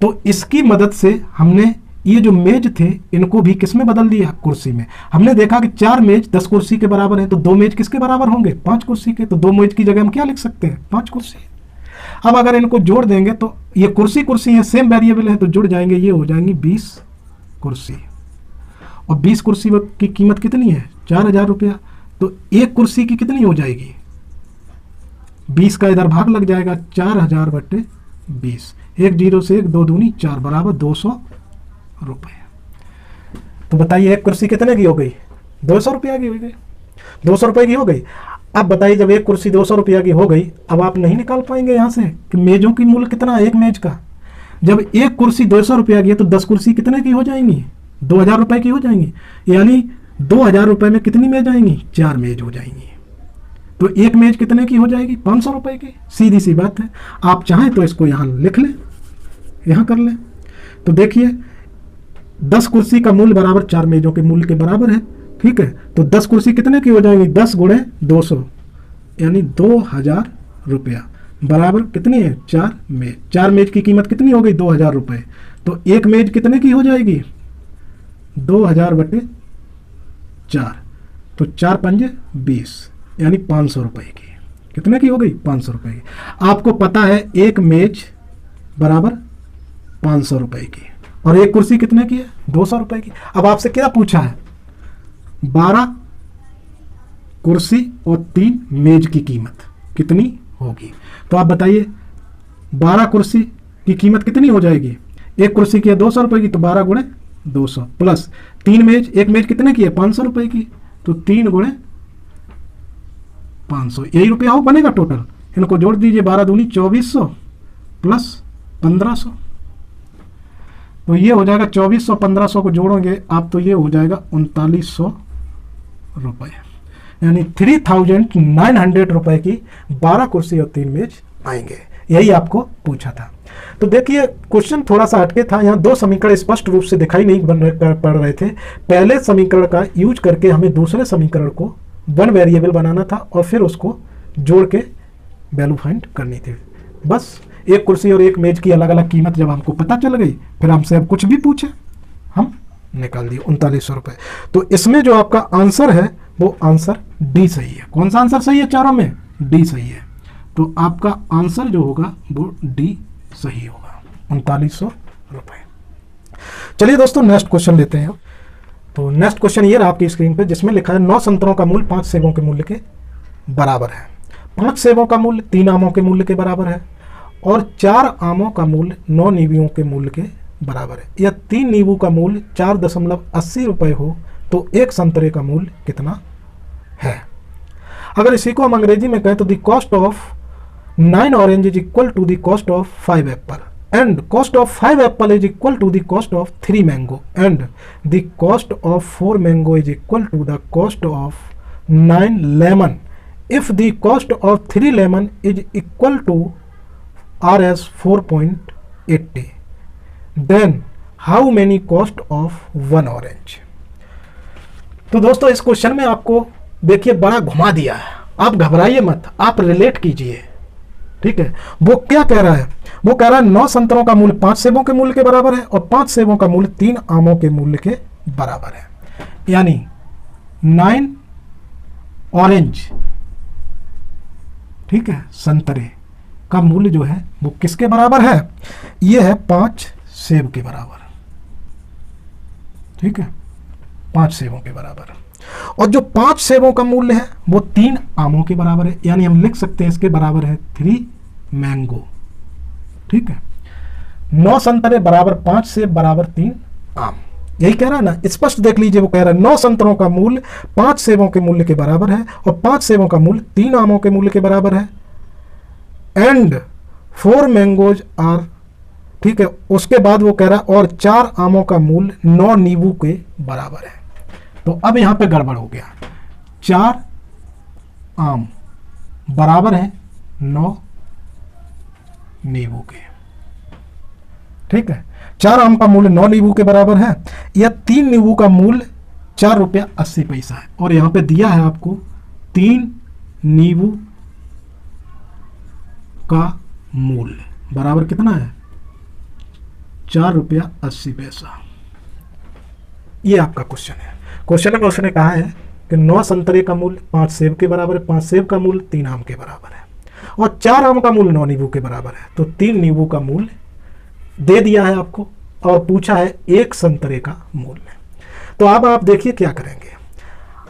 तो इसकी मदद से हमने ये जो मेज थे इनको भी किस में बदल दिया, कुर्सी में। हमने देखा कि 4 मेज 10 कुर्सी के बराबर है, तो 2 मेज किसके बराबर होंगे, 5 कुर्सी के। तो 2 मेज की जगह हम क्या लिख सकते हैं, 5 कुर्सी। अब अगर इनको जोड़ देंगे तो ये कुर्सी कुर्सी है, सेम वेरिएबल है, तो जुड़ जाएंगे, ये हो जाएंगी 20 कुर्सी। और 20 कुर्सी की कीमत कितनी है, 4000 रुपया। तो एक कुर्सी की कितनी हो जाएगी, 20 का इधर भाग लग जाएगा, 4000 बटे 20। 1 0 से 1 2 दूनी 4 बराबर 200 रुपये। तो बताइए एक कुर्सी कितने की हो गई, 200 रुपया की हो गई, 200 रुपये की हो गई। अब बताइए जब एक कुर्सी 200 रुपया की हो गई, अब आप नहीं निकाल पाएंगे यहाँ से कि मेजों की मूल्य कितना है एक मेज का। जब एक कुर्सी 200 रुपया की है तो 10 कुर्सी कितने की हो जाएंगी, 2000 रुपये की हो जाएंगी। यानी 2000 रुपये में कितनी मेज आएंगी, 4 मेज हो जाएंगी। तो एक मेज कितने की हो जाएगी, 500 रुपये की। सीधी सी बात है। आप चाहें तो इसको यहाँ लिख लें, यहाँ कर लें। तो देखिए 10 कुर्सी का मूल्य बराबर 4 मेजों के मूल्य के बराबर है। ठीक है, तो 10 कुर्सी कितने की हो जाएंगी, 10 गुणे 200 यानी 2000 रुपया बराबर कितनी है, 4 मेज। 4 मेज की कीमत कितनी हो गई, 2000 रुपये। तो एक मेज कितने की हो जाएगी, 2000 बटे 4। तो 4 पंजे 20 यानी 500 रुपये की। कितने की हो गई, 500 रुपये की। आपको पता है एक मेज बराबर 500 रुपये की और एक कुर्सी कितने की है, 200 रुपये की। अब आपसे क्या पूछा है, 12 कुर्सी और 3 मेज की कीमत कितनी होगी। तो आप बताइए 12 कुर्सी की कीमत कितनी हो जाएगी, एक कुर्सी की है 200 रुपये की, तो 12 गुणे 200 प्लस 3 मेज, एक मेज कितने की है, 500 रुपये की, तो 3 गुणे 500, यही रुपया हो बनेगा टोटल। इनको जोड़ दीजिए, 12 दूनी 2400 प्लस 1500, तो ये हो जाएगा 2400, 1500 को जोड़ोगे आप तो ये हो जाएगा 3900 रुपये, यानी 3900 रुपये की 12 कुर्सी और 3 मेज आएंगे। यही आपको पूछा था। तो देखिए क्वेश्चन थोड़ा सा हटके था। यहाँ 2 समीकरण स्पष्ट रूप से दिखाई नहीं पड़ रहे थे। पहले समीकरण का यूज करके हमें दूसरे समीकरण को 1 वेरिएबल बनाना था और फिर उसको जोड़ के वैल्यू फाइंड करनी थी। बस एक कुर्सी और एक मेज की अलग अलग कीमत जब हमको पता चल गई, फिर हमसे अब कुछ भी पूछे हम निकाल दिए 3900 रुपये। तो इसमें जो आपका आंसर है वो आंसर डी सही है। कौन सा आंसर सही है, चारों में डी सही है। तो आपका आंसर जो होगा वो डी सही होगा, 3900 रुपये। चलिए दोस्तों नेक्स्ट क्वेश्चन लेते हैं। तो नेक्स्ट क्वेश्चन ये रहा आपकी स्क्रीन पे, जिसमें लिखा है 9 संतरों का मूल्य 5 सेबों के मूल्य के बराबर है। 5 सेबों का मूल्य 3 आमों के मूल्य के बराबर है और 4 आमों का मूल्य 9 नींबुओं के मूल्य के बराबर है। या 3 नींबू का मूल्य 4.80 रुपये हो तो एक संतरे का मूल्य कितना है। अगर इसी को हम अंग्रेजी में कहें तो the cost of 9 orange is equal to the cost of 5 apple and cost of 5 apple is equal to the cost of 3 mango and the cost of 4 mango is equal to the cost of 9 lemon. If the cost of 3 lemon is equal to Rs 4.80, then how many cost of 1 orange? तो दोस्तों इस question में आपको देखिए बड़ा घुमा दिया है। आप घबराइए मत, आप रिलेट कीजिए। ठीक है, वो क्या कह रहा है, वो कह रहा है 9 संतरों का मूल्य 5 सेबों के मूल्य के बराबर है और 5 सेबों का मूल्य 3 आमों के मूल्य के बराबर है। यानी 9 ऑरेंज, ठीक है, संतरे का मूल्य जो है वो किसके बराबर है, ये है 5 सेब के बराबर। ठीक है, 5 सेबों के बराबर। और जो 5 सेबों का मूल्य है वो 3 आमों के बराबर है। यानी हम लिख सकते हैं इसके बराबर है 3 मैंगो। ठीक है, 9 संतरे बराबर 5 सेब बराबर 3 आम। यही कह रहा है ना, स्पष्ट देख लीजिए। वो कह रहा है 9 संतरों का मूल्य 5 सेबों के मूल्य के बराबर है और 5 सेबों का मूल्य 3 आमों के मूल्य के बराबर है। एंड 4 मैंगोज आर, ठीक है, उसके बाद वो कह रहा है और 4 आमों का मूल्य 9 नींबू के बराबर है। तो अब यहां पे गड़बड़ हो गया। 4 आम बराबर है 9 नींबू के। ठीक है, 4 आम का मूल्य 9 नींबू के बराबर है या 3 नींबू का मूल्य 4 रुपया 80 पैसा है। और यहां पे दिया है आपको 3 नींबू का मूल्य बराबर कितना है, ₹4.80। ये आपका क्वेश्चन है। क्वेश्चन में उसने कहा है कि 9 संतरे का मूल्य 5 सेब के बराबर है, 5 सेब का मूल्य 3 आम के बराबर है और 4 आम का मूल्य 9 नींबू के बराबर है। तो 3 नींबू का मूल्य दे दिया है आपको और पूछा है 1 संतरे का मूल्य। तो अब आप देखिए क्या करेंगे।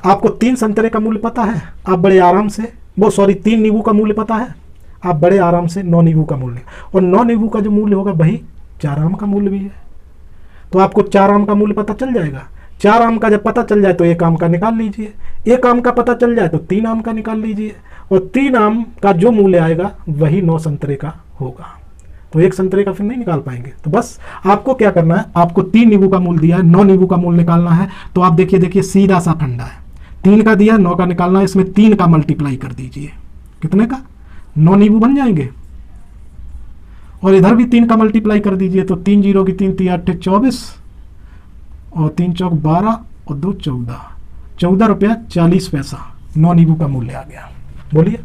आपको 3 संतरे का मूल्य पता है, आप बड़े आराम से 3 नींबू का मूल्य पता है, आप बड़े आराम से 9 नींबू का मूल्य, और 9 नींबू का जो मूल्य होगा वही 4 आम का मूल्य भी है। तो आपको 4 आम का मूल्य पता चल जाएगा। 4 आम का जब पता चल जाए तो 1 आम का निकाल लीजिए, 1 आम का पता चल जाए तो 3 आम का निकाल लीजिए, और 3 आम का जो मूल्य आएगा वही 9 संतरे का होगा। तो 1 संतरे का फिर नहीं निकाल पाएंगे। तो बस आपको क्या करना है, आपको 3 नींबू का मूल्य दिया है, 9 नींबू का मूल्य निकालना है। तो आप देखिए सीधा सा फंडा है, 3 का दिया, 9 का निकालना है, इसमें 3 का मल्टीप्लाई कर दीजिए। कितने का? 9 नींबू बन जाएंगे, और इधर भी 3 का मल्टीप्लाई कर दीजिए। तो 3 जीरो की 3 8 24 और 3 चौक 12 और 2 14, ₹14.40 9 नींबू का मूल्य आ गया। बोलिए।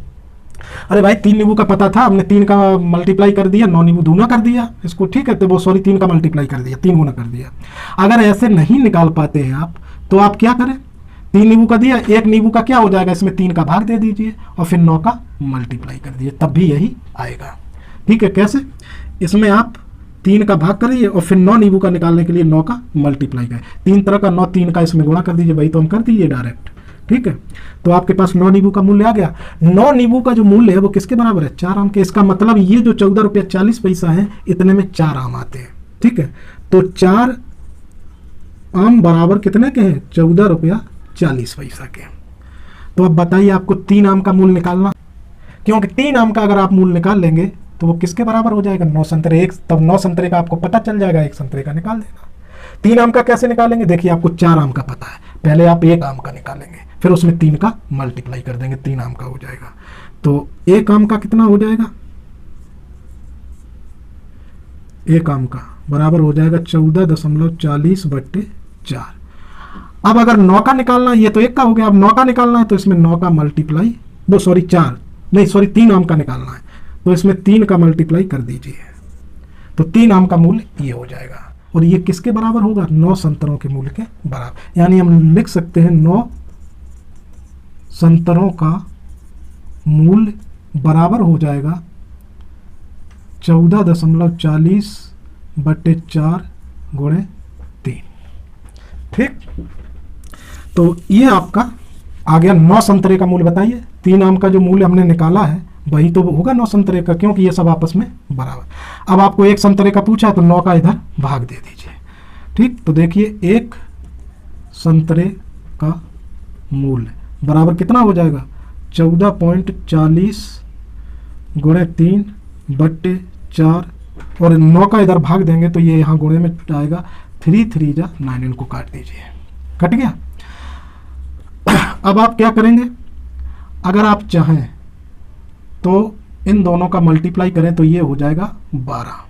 अरे भाई 3 नींबू का पता था, हमने 3 का मल्टीप्लाई कर दिया, 9 नींबू दूना कर दिया इसको, ठीक है। तो वो 3 का मल्टीप्लाई कर दिया, 3 गुना कर दिया। अगर ऐसे नहीं निकाल पाते हैं आप तो आप क्या करें, 3 नींबू का दिया, 1 नींबू का क्या हो जाएगा, इसमें 3 का भाग दे दीजिए और फिर 9 का मल्टीप्लाई कर दीजिए, तब भी यही आएगा। ठीक है। कैसे? इसमें आप 3 का भाग करिए और फिर 9 नींबू का निकालने के लिए 9 का मल्टीप्लाई करें। 3 तरह का 9, 3 का इसमें गुणा कर दीजिए, वही तो हम कर दीजिए डायरेक्ट। ठीक है। तो आपके पास 9 नींबू का मूल्य आ गया। 9 नींबू का जो मूल्य है वो किसके बराबर है? 4 आम के। इसका मतलब ये जो ₹14.40 है, इतने में 4 आम आते हैं। ठीक है। तो 4 आम बराबर कितने के हैं? ₹14.40 के। तो अब बताइए आपको 3 आम का मूल्य निकालना, क्योंकि 3 आम का अगर आप मूल्य निकाल लेंगे तो वो किसके बराबर हो जाएगा? 9 संतरे। तब 9 संतरे का आपको पता चल जाएगा, 1 संतरे का निकाल देना। 3 आम का कैसे निकालेंगे? देखिए आपको 4 आम का पता है, पहले आप 1 आम का निकालेंगे, फिर उसमें 3 का मल्टीप्लाई कर देंगे, 3 आम का हो जाएगा। तो 1 आम का कितना हो जाएगा? 1 आम का बराबर हो जाएगा 14.40/4। अब अगर 9 का निकालना है, ये तो 1 का हो गया, अब 9 का निकालना है तो इसमें 9 का मल्टीप्लाई, 3 आम का निकालना है तो इसमें 3 का मल्टीप्लाई कर दीजिए। तो 3 आम का मूल्य ये हो जाएगा, और ये किसके बराबर होगा? 9 संतरों के मूल्य के बराबर। यानी हम लिख सकते हैं 9 संतरों का मूल्य बराबर हो जाएगा 14.40/4 × 3। ठीक। तो ये आपका आ गया 9 संतरे का मूल्य। बताइए 3 आम का जो मूल्य हमने निकाला है वही तो होगा 9 संतरे का, क्योंकि ये सब आपस में बराबर। अब आपको 1 संतरे का पूछा तो 9 का इधर भाग दे दीजिए। ठीक। तो देखिए 1 संतरे का मूल्य बराबर कितना हो जाएगा? 14.40 × 3/4, और 9 का इधर भाग देंगे तो ये यहाँ गुणे में आएगा, 3 3 जा 9, इनको काट दीजिए, कट गया। अब आप क्या करेंगे, अगर आप चाहें तो इन दोनों का मल्टीप्लाई करें तो ये हो जाएगा 12।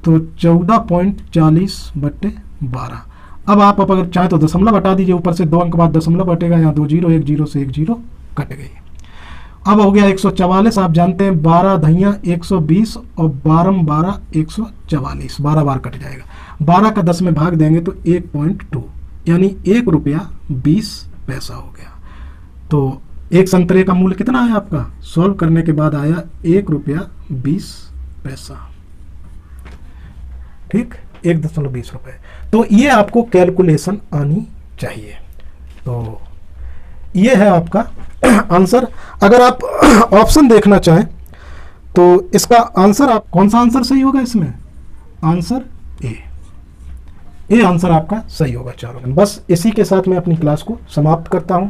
तो 14.40/12। अब आप अगर चाहें तो दशमलव हटा दीजिए, ऊपर से 2 अंक बाद दशमलव हटेगा, यहाँ 2 जीरो, 1 जीरो से 1 जीरो कट गई। अब हो गया 144। आप जानते हैं 12 धैया 120 और 12 12 144, 12 बार कट जाएगा। 12 का 10 में भाग देंगे तो 1.2, यानी ₹1.20 हो गया। तो 1 संतरे का मूल्य कितना है आपका? सॉल्व करने के बाद आया ₹1.20। ठीक, 1.20 रुपये। तो ये आपको कैलकुलेशन आनी चाहिए। तो ये है आपका आंसर। अगर आप ऑप्शन देखना चाहें तो इसका आंसर, आप कौन सा आंसर सही होगा इसमें? आंसर ए आंसर आपका सही होगा चारों। बस इसी के साथ मैं अपनी क्लास को समाप्त करता हूं।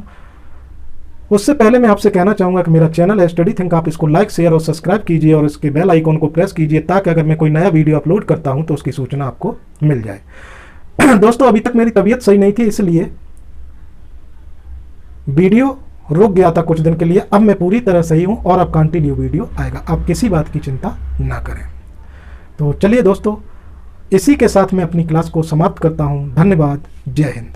उससे पहले मैं आपसे कहना चाहूँगा कि मेरा चैनल है स्टडी थिंक, आप इसको लाइक शेयर और सब्सक्राइब कीजिए और इसके बेल आइकॉन को प्रेस कीजिए, ताकि अगर मैं कोई नया वीडियो अपलोड करता हूँ तो उसकी सूचना आपको मिल जाए। दोस्तों, अभी तक मेरी तबीयत सही नहीं थी, इसलिए वीडियो रुक गया था कुछ दिन के लिए। अब मैं पूरी तरह सही हूँ और अब कंटिन्यू वीडियो आएगा, आप किसी बात की चिंता ना करें। तो चलिए दोस्तों, इसी के साथ मैं अपनी क्लास को समाप्त करता हूँ। धन्यवाद। जय हिंद।